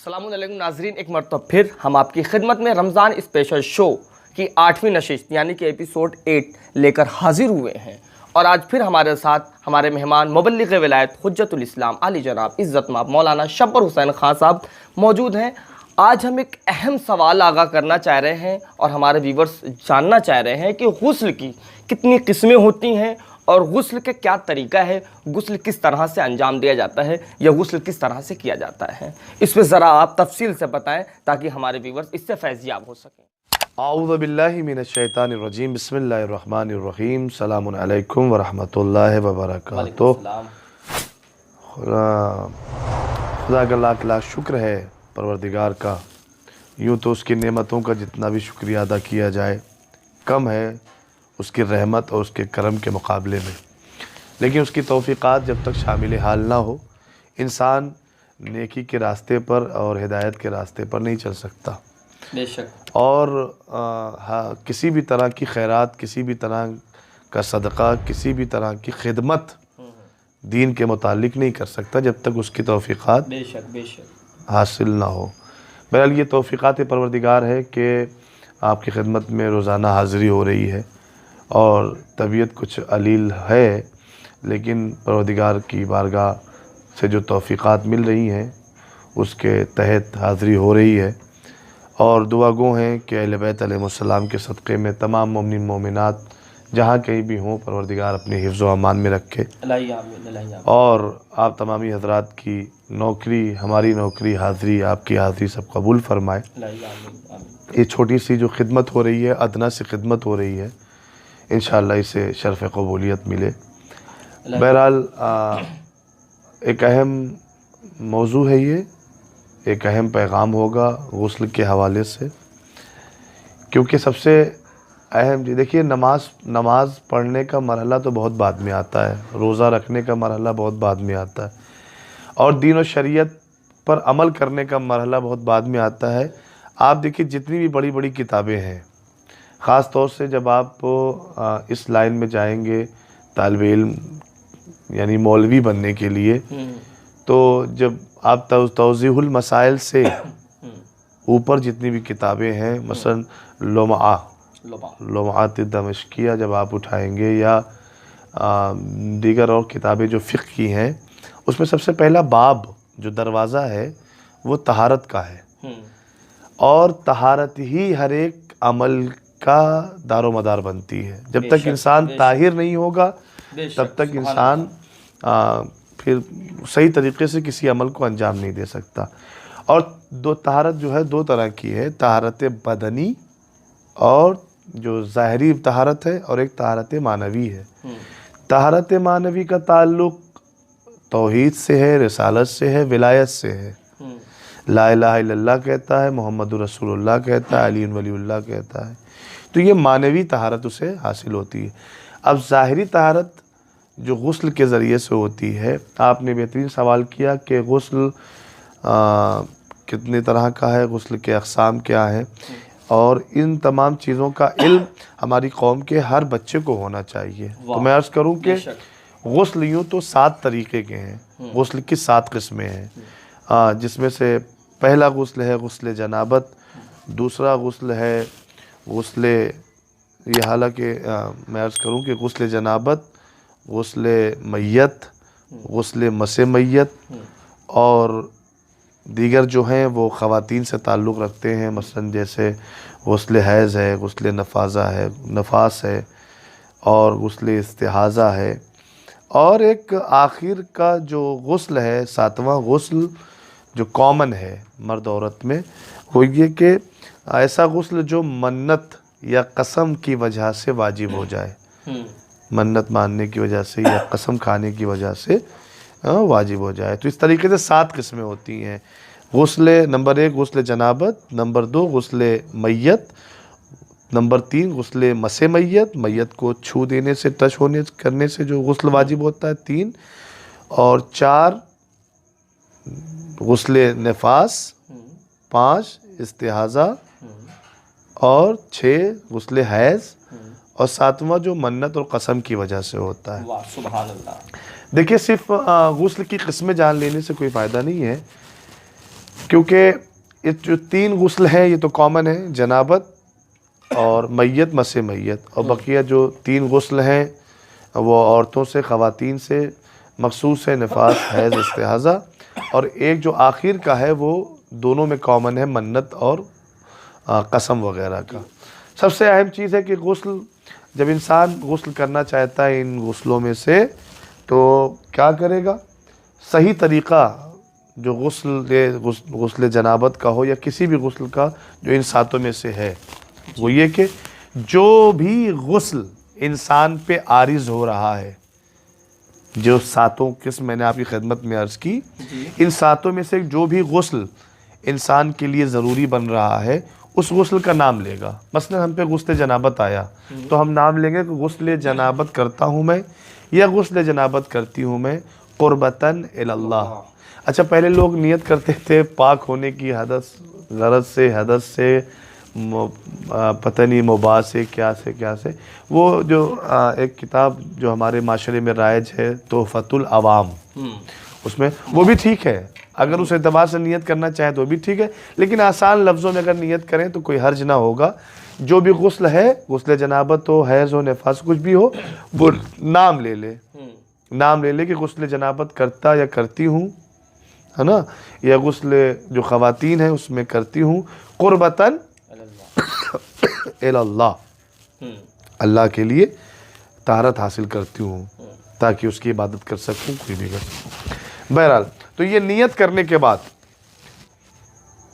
अस्सलाम वालेकुम नाजरीन, एक मरतबा फिर हम आपकी खिदमत में रमज़ान स्पेशल शो की 8वीं नशिस्त यानी कि एपिसोड 8 लेकर हाजिर हुए हैं। और आज फिर हमारे साथ हमारे मेहमान मुबल्लिग़ विलायत हुज्जतुल इस्लाम आली जनाब इज़्ज़तमाब मौलाना शब्बर हुसैन खान साहब मौजूद हैं। आज हम एक अहम सवाल आगाह करना चाह रहे हैं और हमारे व्यूवर्स जानना चाह रहे हैं कि गुस्ल की कितनी किस्में होती हैं और गुस्ल का क्या तरीका है, गुस्ल किस तरह से अंजाम दिया जाता है या गुस्ल किस तरह से किया जाता है। इस पर ज़रा आप तफसील से बताएं ताकि हमारे व्यूवर्स इससे फैज़याब हो सकें। आऊज़ु बिल्लाहि मिनश शैतानिर रजीम, बिस्मिल्लाहिर रहमानिर रहीम, सलामुन अलैकुम व रहमतुल्लाहि व बरकातुहू। खुदा का लाख लाख शुक्र है परवरदिगार का। यूँ तो उसकी नेमतों का जितना भी शुक्रिया अदा किया जाए कम है उसकी रहमत और उसके करम के मुकाबले में। लेकिन उसकी तौफ़ीक़ात जब तक शामिल हाल ना हो, इंसान नेकी के रास्ते पर और हिदायत के रास्ते पर नहीं चल सकता। बेशक। और किसी भी तरह की खैरात, किसी भी तरह का सदक़ा, किसी भी तरह की खिदमत दीन के मुतालिक नहीं कर सकता जब तक उसकी तौफ़ीक़ात बेशक हासिल ना हो। बहरहाल ये तौफ़ीक़ात परवरदिगार है कि आपकी खिदमत में रोज़ाना हाज़िरी हो रही है और तबीयत कुछ अलील है, लेकिन परवरदिगार की बारगाह से जो तौफ़ीक़ात मिल रही हैं उसके तहत हाज़िरी हो रही है। और दुआ गो हैं कि अहले बैत अलैहिस्सलाम के सदक़े में तमाम मोमिन मोमिनात जहाँ कहीं भी हों परवरदिगार अपने हिफ्ज़ व अमान में रखे। और आप तमामी हज़रात की नौकरी, हमारी नौकरी, हाज़िरी, आपकी हाज़िरी सब कबूल फ़रमाए। ये छोटी सी जो खिदमत हो रही है, अदना सी खिदमत हो रही है, इंशाअल्लाह इसे शर्फ़ क़बूलियत मिले। बहरहाल एक अहम मौजू है ये, एक अहम पैगाम होगा गुस्ल के हवाले से, क्योंकि सबसे अहम जी देखिए, नमाज पढ़ने का मरहला तो बहुत बाद में आता है, रोज़ा रखने का मरहला बहुत बाद में आता है और दीन और शरीयत पर अमल करने का मरहला बहुत बाद में आता है। आप देखिए जितनी भी बड़ी बड़ी किताबें हैं, ख़ास तौर से जब आप इस लाइन में जाएंगे तालिब इल्म यानी मौलवी बनने के लिए, तो जब आप तौज़ीहुल मसाइल से ऊपर जितनी भी किताबें हैं, मसलन लुमआत दमिश्किया जब आप उठाएंगे या दीगर और किताबें जो फ़िक़्ह की हैं, उसमें सबसे पहला बाब जो दरवाज़ा है वो तहारत का है और तहारत ही हर एक अमल का दारो मदार बनती है। जब तक इंसान ताहिर नहीं होगा तब तक इंसान फिर सही तरीक़े से किसी अमल को अंजाम नहीं दे सकता। और दो तहारत जो है दो तरह की है, तहारत बदनी और जो ज़ाहरी तहारत है और एक तहारत मानवी है। तहारत मानवी का ताल्लुक़ तौहीद से है, रिसालत से है, विलायत से है। ला इलाहा इल्लल्लाह कहता है, मोहम्मदुर रसूलुल्लाह कहता है, अली वलीउल्लाह कहता है, तो ये मानवी तहारत उसे हासिल होती है। अब ज़ाहरी तहारत जो गुस्ल के ज़रिए से होती है, आपने बेहतरीन सवाल किया कि गुस्ल कितने तरह का है, गुस्ल के अक़साम क्या हैं, और इन तमाम चीज़ों का इल्म हमारी कौम के हर बच्चे को होना चाहिए। तो मैं अर्ज़ करूँ कि गुस्ल यूँ तो 7 तरीक़े के हैं, गुस्ल की 7 किस्में हैं, जिसमें से पहला गुस्ल है गुस्ल जनाबत, दूसरा गुस्ल है गुस्ल, ये हालांकि मैं अर्ज़ करूँ कि गुस्ल जनाबत, गुस्ल मैयत, गुस्ल मसे मैयत और दीगर जो हैं वो ख़वातीन से ताल्लुक़ रखते हैं, मसलन जैसे गुस्ल हैज़ है, गुस्ल नफास है और गुस्ल इस्तिहाज़ा है। और एक आखिर का जो गुस्ल है, 7वां गुस्ल जो कॉमन है मर्द औरत में, वो ये कि ऐसा गुस्ल जो मन्नत या कसम की वजह से वाजिब हो जाए, मन्नत मानने की वजह से या कसम खाने की वजह से वाजिब हो जाए। तो इस तरीके से 7 किस्में होती हैं। गुस्ल नंबर 1 गुस्ल जनाबत, नंबर 2 गुस्ल मैयत, नंबर 3 गुस्ल मसे मैयत, मैयत को छू देने से, टच होने करने से जो गुस्ल वाजिब होता है 3, और 4 गुस्ल नफास, 5 इस्तिहाज़ा और 6 गुस्ल हैज़ और 7वां जो मन्नत और कसम की वजह से होता है। वाह सुभान अल्लाह। देखिए सिर्फ गुस्ल की किस्में जान लेने से कोई फ़ायदा नहीं है। کیونکہ یہ جو 3 غسل ہیں یہ تو کامن ہے، جنابت اور میت، مس میت، اور بقیہ جو 3 غسل ہیں وہ عورتوں سے، خواتین سے مخصوص ہے، نفاس، حیض، استحاضہ، اور ایک جو آخر کا ہے وہ دونوں میں کامن ہے، منت اور قسم وغیرہ کا۔ سب سے اہم چیز ہے کہ غسل، جب انسان غسل کرنا چاہتا ہے ان غسلوں میں سے تو کیا کرے گا؟ صحیح طریقہ جو غسل جنابت کا ہو یا کسی بھی غسل کا جو ان 7 میں سے ہے وہ یہ کہ جو بھی غسل انسان پہ عارض ہو رہا ہے، جو 7 قسم میں نے آپ کی خدمت میں عرض کی، ان 7 میں سے جو بھی غسل انسان کے لیے ضروری بن رہا ہے اس غسل کا نام لے گا۔ مثلا ہم پہ غسل جنابت آیا تو ہم نام لیں گے کہ غسل جنابت کرتا ہوں میں، یا غسل جنابت کرتی ہوں میں قربتاً اللہ۔ اچھا، پہلے لوگ نیت کرتے تھے پاک ہونے کی غرض سے پتہ نہیں مباح سے کیا سے وہ جو ایک کتاب جو ہمارے معاشرے میں رائج ہے تحفۃ العوام، اس میں وہ بھی ٹھیک ہے، اگر اس اعتبار سے نیت کرنا چاہیں تو بھی ٹھیک ہے، لیکن آسان لفظوں میں اگر نیت کریں تو کوئی حرج نہ ہوگا۔ جو بھی غسل ہے، غسل جنابت ہو، حیض ہو، نفاس، کچھ بھی ہو، وہ نام لے لے کہ غسل جنابت کرتا یا کرتی ہوں، ہے نا، یا غسل جو خواتین ہیں اس میں کرتی ہوں قربتاً اللہ، اللہ کے لیے طہارت حاصل کرتی ہوں تاکہ اس کی عبادت کر سکوں، کوئی بھی کر سکوں۔ بہرحال تو یہ نیت کرنے کے بعد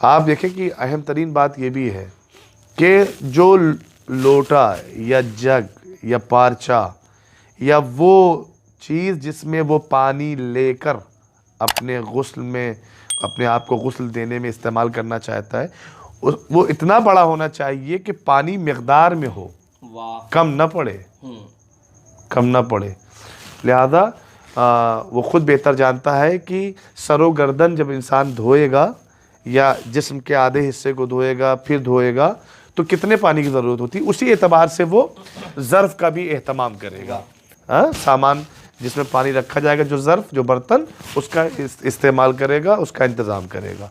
آپ دیکھیں کہ اہم ترین بات یہ بھی ہے کہ جو لوٹا یا جگ یا پارچہ یا وہ چیز جس میں وہ پانی لے کر اپنے غسل میں، اپنے آپ کو غسل دینے میں استعمال کرنا چاہتا ہے، وہ اتنا بڑا ہونا چاہیے کہ پانی مقدار میں ہو، کم نہ پڑے، لہذا وہ خود بہتر جانتا ہے کہ سر و گردن جب انسان دھوئے گا یا جسم کے آدھے حصے کو دھوئے گا پھر دھوئے گا تو کتنے پانی کی ضرورت ہوتی ہے، اسی اعتبار سے وہ ظرف کا بھی اہتمام کرے گا، سامان جس میں پانی رکھا جائے گا، جو ظرف، جو برتن، اس کا استعمال کرے گا، اس کا انتظام کرے گا۔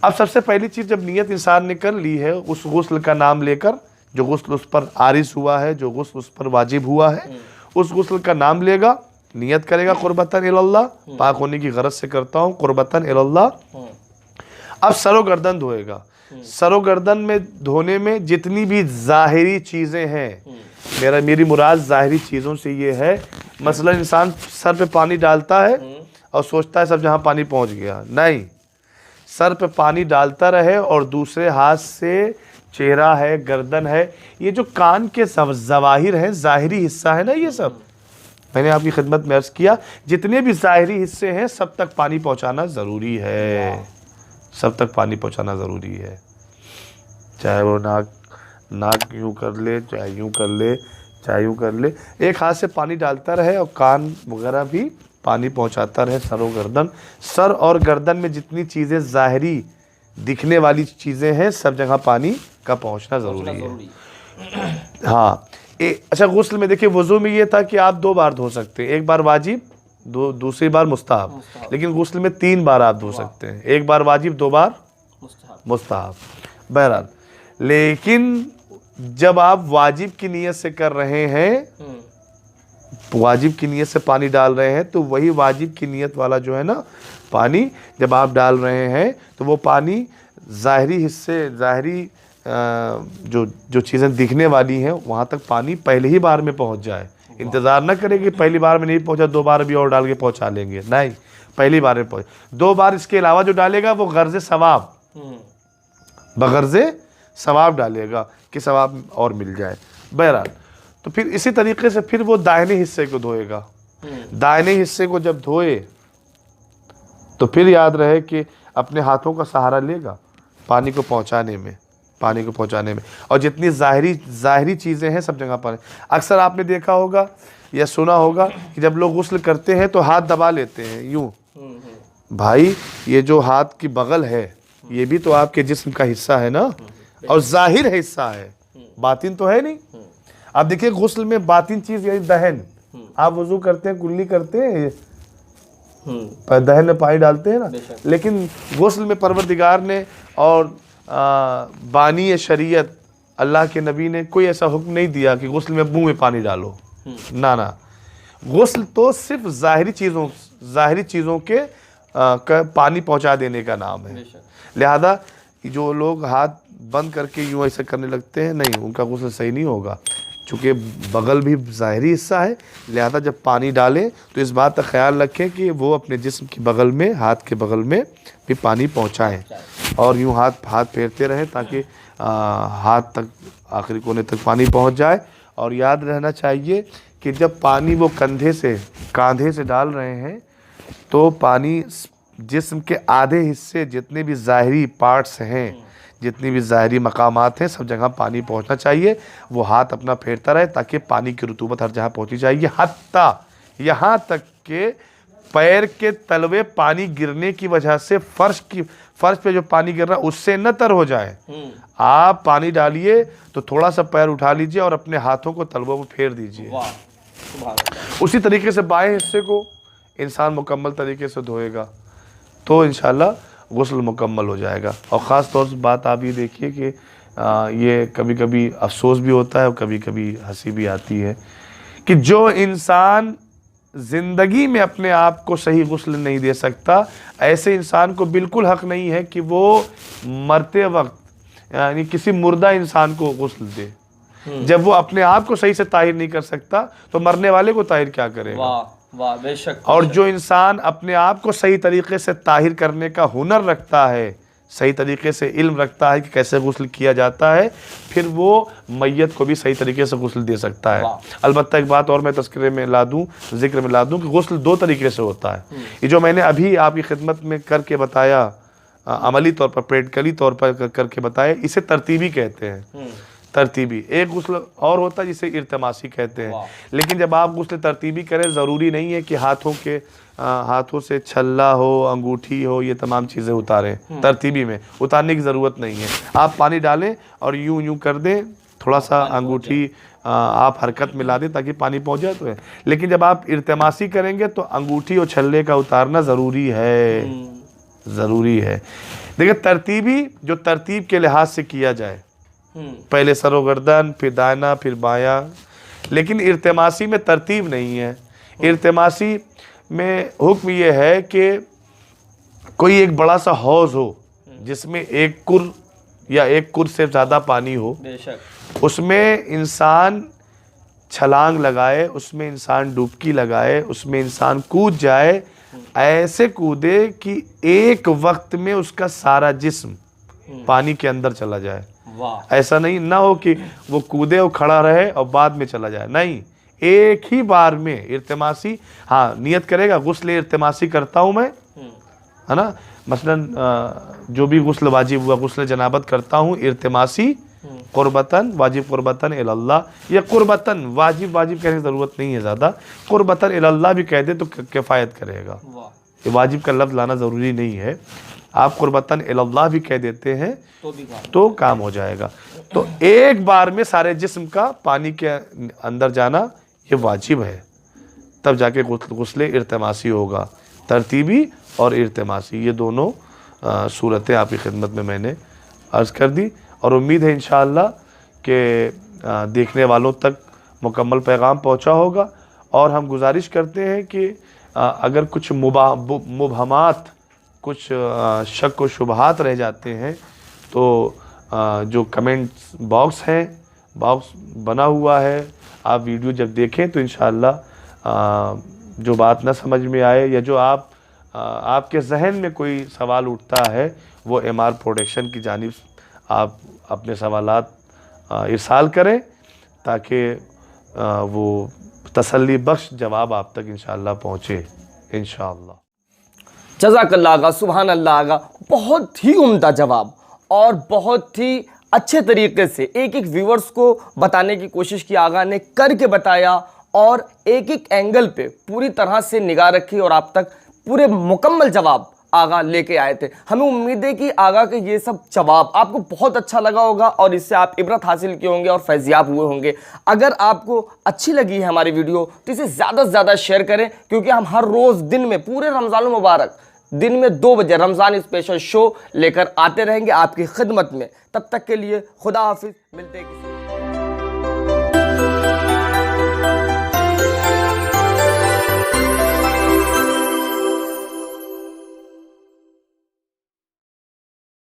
اب سب سے پہلی چیز، جب نیت انسان نے کر لی ہے اس غسل کا نام لے کر، جو غسل اس پر عارض ہوا ہے، جو غسل اس پر واجب ہوا ہے، اس غسل کا نام لے گا، نیت کرے گا قربتاً اللہ، پاک ہونے کی غرض سے کرتا ہوں قربتاً اللہ۔ اب سر و گردن دھوئے گا۔ سر و گردن میں دھونے میں جتنی بھی ظاہری چیزیں ہیں، میری مراد ظاہری چیزوں سے یہ ہے، مثلا انسان سر پہ پانی ڈالتا ہے اور سوچتا ہے سب جہاں پانی پہنچ گیا، نہیں، سر پہ پانی ڈالتا رہے اور دوسرے ہاتھ سے چہرہ ہے، گردن ہے، یہ جو کان کے ظواہر ہیں، ظاہری حصہ ہے نا، یہ سب میں نے آپ کی خدمت میں عرض کیا، جتنے بھی ظاہری حصے ہیں سب تک پانی پہنچانا ضروری ہے، سب تک پانی پہنچانا ضروری ہے، چاہے وہ ناک یوں کر لے، چاہے یوں کر لے، چاہے یوں کر لے، ایک ہاتھ سے پانی ڈالتا رہے اور کان وغیرہ بھی پانی پہنچاتا رہے، سر و گردن، سر اور گردن میں جتنی چیزیں ظاہری دکھنے والی چیزیں ہیں سب جگہ پانی کا پہنچنا ضروری ہے۔ ہاں، اچھا، غسل میں دیکھیں وضو میں یہ تھا کہ آپ 2 بار دھو سکتے ہیں، ایک بار واجب، دوسری بار مستحب، لیکن غسل میں 3 بار آپ دھو سکتے ہیں، ایک بار واجب، 2 بار مستحب۔ بہرحال لیکن جب آپ واجب کی نیت سے کر رہے ہیں، واجب کی نیت سے پانی ڈال رہے ہیں تو وہی واجب کی نیت والا جو ہے نا پانی جب آپ ڈال رہے ہیں تو وہ پانی ظاہری حصے، ظاہری جو چیزیں دکھنے والی ہیں وہاں تک پانی پہلے ہی بار میں پہنچ جائے، انتظار نہ کرے کہ پہلی بار میں نہیں پہنچا 2 بار بھی اور ڈال کے پہنچا لیں گے، نہیں، پہلی بار میں پہنچ، 2 بار اس کے علاوہ جو ڈالے گا وہ غرض ثواب، بغرض ثواب ڈالے گا کہ ثواب اور مل جائے۔ بہرحال تو پھر اسی طریقے سے پھر وہ دائیں حصے کو دھوئے گا، دائیں حصے کو جب دھوئے تو پھر یاد رہے کہ اپنے ہاتھوں کا سہارا لے گا پانی کو پہنچانے میں، اور جتنی ظاہری چیزیں ہیں سب جگہ پر۔ اکثر آپ نے دیکھا ہوگا یا سنا ہوگا کہ جب لوگ غسل کرتے ہیں تو ہاتھ دبا لیتے ہیں یوں، بھائی یہ جو ہاتھ کی بغل ہے یہ بھی تو آپ کے جسم کا حصہ ہے نا، اور ظاہر حصہ ہے، باطن تو ہے نہیں۔ آپ دیکھیں غسل میں باطن چیز یعنی دہن، آپ وضو کرتے ہیں کلی کرتے ہیں दहन में पानी डालते हैं ना, लेकिन गुस्ल में परवरदिगार ने और बानी शरीयत अल्लाह के नबी ने कोई ऐसा हुक्म नहीं दिया कि गुस्ल में मुंह में पानी डालो। ना ना, गुस्ल तो सिर्फ ज़ाहिरी चीज़ों के का पानी पहुंचा देने का नाम है। लिहाजा जो लोग हाथ बंद करके यूँ ऐसे करने लगते हैं, नहीं, उनका गुस्ल सही नहीं होगा, चूँकि बगल भी ज़ाहिरी हिस्सा है। लिहाजा जब पानी डालें तो इस बात का ख्याल रखें कि वो अपने जिस्म के बगल में, हाथ के बगल में भी पानी पहुंचाएं और यूँ हाथ फेरते रहें ताकि हाथ तक, आखिरी कोने तक पानी पहुंच जाए। और याद रहना चाहिए कि जब पानी वो कांधे से डाल रहे हैं तो पानी जिस्म के आधे हिस्से, जितने भी ज़ाहिरी पार्ट्स हैं, जितनी भी ज़ाहिरी मकामात हैं, सब जगह पानी पहुंचना चाहिए। वो हाथ अपना फेरता रहे ताकि पानी की रुतूबत हर जगह पहुंची चाहिए, हत्ता यहाँ तक के पैर के तलवे पानी गिरने की वजह से फर्श पे जो पानी गिर रहा है उससे न तर हो जाए। आप पानी डालिए तो थोड़ा सा पैर उठा लीजिए और अपने हाथों को तलवों पर फेर दीजिए। उसी तरीके से बाएं हिस्से को इंसान मुकम्मल तरीके से धोएगा तो इंशाल्लाह गुस्ल मुकम्मल हो जाएगा। और ख़ास तौर से बात आप ये देखिए कि ये कभी कभी अफसोस भी होता है और कभी कभी हंसी भी आती है कि जो इंसान ज़िंदगी में अपने आप को सही गुस्ल नहीं दे सकता, ऐसे इंसान को बिल्कुल हक़ नहीं है कि वो मरते वक्त यानी किसी मुर्दा इंसान को गुस्ल दे। जब वो अपने आप को सही से ताहिर नहीं कर सकता तो मरने वाले को ताहिर क्या करेगा। वाह, बेशक। और जो इंसान अपने आप को सही तरीके से ताहिर करने का हुनर रखता है, सही तरीके से इल्म रखता है कि कैसे गुस्ल किया जाता है, फिर वो मैयत को भी सही तरीके से गुस्ल दे सकता है। अलबत्ता एक बात और मैं तज़किरे में ला दूँ, ज़िक्र में ला दूँ कि गुस्ल दो तरीके से होता है। ये जो मैंने अभी आपकी खिदमत में करके बताया, अमली तौर पर, प्रैक्टिकली तौर पर करके बताया, इसे तरतीबी कहते हैं। तरतीबी एक गुस्ल और होता है जिसे इल्तिमासी कहते हैं। लेकिन जब आप गुस्ल तरतीबी करें, ज़रूरी नहीं है कि हाथों से छल्ला हो, अंगूठी हो, ये तमाम चीज़ें उतारें। तरतीबी में उतारने की ज़रूरत नहीं है। आप पानी डालें और यूं कर दें, थोड़ा सा अंगूठी आप हरकत में ला दें ताकि पानी पहुंच जाए तो है। लेकिन जब आप इल्तिमासी करेंगे तो अंगूठी और छल्ले का उतारना ज़रूरी है। देखिए, तरतीबी जो तरतीब के लिहाज से किया जाए, पहले सरो गर्दन, फिर दायना, फिर बायां। लेकिन इल्तिमासी में तरतीब नहीं है। इल्तिमासी में हुक्म ये है कि कोई एक बड़ा सा हौज़ हो जिसमें एक कुर या एक कुर से ज़्यादा पानी हो, उसमें इंसान छलांग लगाए, उसमें इंसान डुबकी लगाए, उसमें इंसान कूद जाए। ऐसे कूदे कि एक वक्त में उसका सारा जिस्म पानी के अंदर चला जाए। ऐसा नहीं ना हो कि वो कूदे और खड़ा रहे और बाद में चला जाए, नहीं, एक ही बार में इल्तिमासी। हाँ, नियत करेगा गुस्ल इल्तिमासी करता हूँ मैं, है ना। मसलन जो भी गुस्ल वाजिब हुआ, गुस्ल जनाबत करता हूँ इल्तिमासी कुर्बतन, वाजिब कुर्बतन इलल्लाह। या कुर्बतन, वाजिब कहने की ज़रूरत नहीं है ज़्यादा, कुर्बतन इलल्लाह भी कह दे तो किफ़ायत करेगा। ये वाजिब का लफ्ज़ लाना ज़रूरी नहीं है। आप कुर्बतन इलल्लाह भी कह देते हैं तो काम हो जाएगा। तो एक बार में सारे जिस्म का पानी के अंदर जाना ये वाजिब है, तब जाके गुस्ल इल्तिमासी होगा। तरतीबी और इल्तिमासी ये दोनों सूरतें आपकी खिदमत में मैंने अर्ज़ कर दी और उम्मीद है इंशाअल्लाह कि देखने वालों तक मुकम्मल पैगाम पहुंचा होगा। और हम गुजारिश करते हैं कि अगर कुछ मुबहमात, कुछ शक व शुबहात रह जाते हैं तो जो कमेंट्स बॉक्स बना हुआ है, आप वीडियो जब देखें तो इंशाअल्लाह जो बात न समझ में आए या जो आपके जहन में कोई सवाल उठता है वो MR प्रोडक्शन की जानिब आप अपने सवालात इरसाल करें ताकि वो तसल्ली बख्श जवाब आप तक इंशाअल्लाह पहुँचे इंशाअल्लाह। जज़ाकल्लाह आगा, सुभान अल्लाह आगा, बहुत ही उम्दा जवाब और बहुत ही अच्छे तरीके से एक एक व्यूअर्स को बताने की कोशिश की आगा ने, करके बताया और एक एक एंगल पे पूरी तरह से निगाह रखी और आप तक पूरे मुकम्मल जवाब آغا لے کے آئے تھے۔ ہمیں امید ہے کہ آغا کے یہ سب جواب آپ کو بہت اچھا لگا ہوگا اور اس سے آپ عبرت حاصل کیے ہوں گے اور فیضیاب ہوئے ہوں گے۔ اگر آپ کو اچھی لگی ہے ہماری ویڈیو تو اسے زیادہ سے زیادہ شیئر کریں، کیونکہ ہم ہر روز دن میں پورے رمضان المبارک دن میں 2 بجے رمضان اسپیشل شو لے کر آتے رہیں گے آپ کی خدمت میں۔ تب تک کے لیے خدا حافظ، ملتے ہیں کسی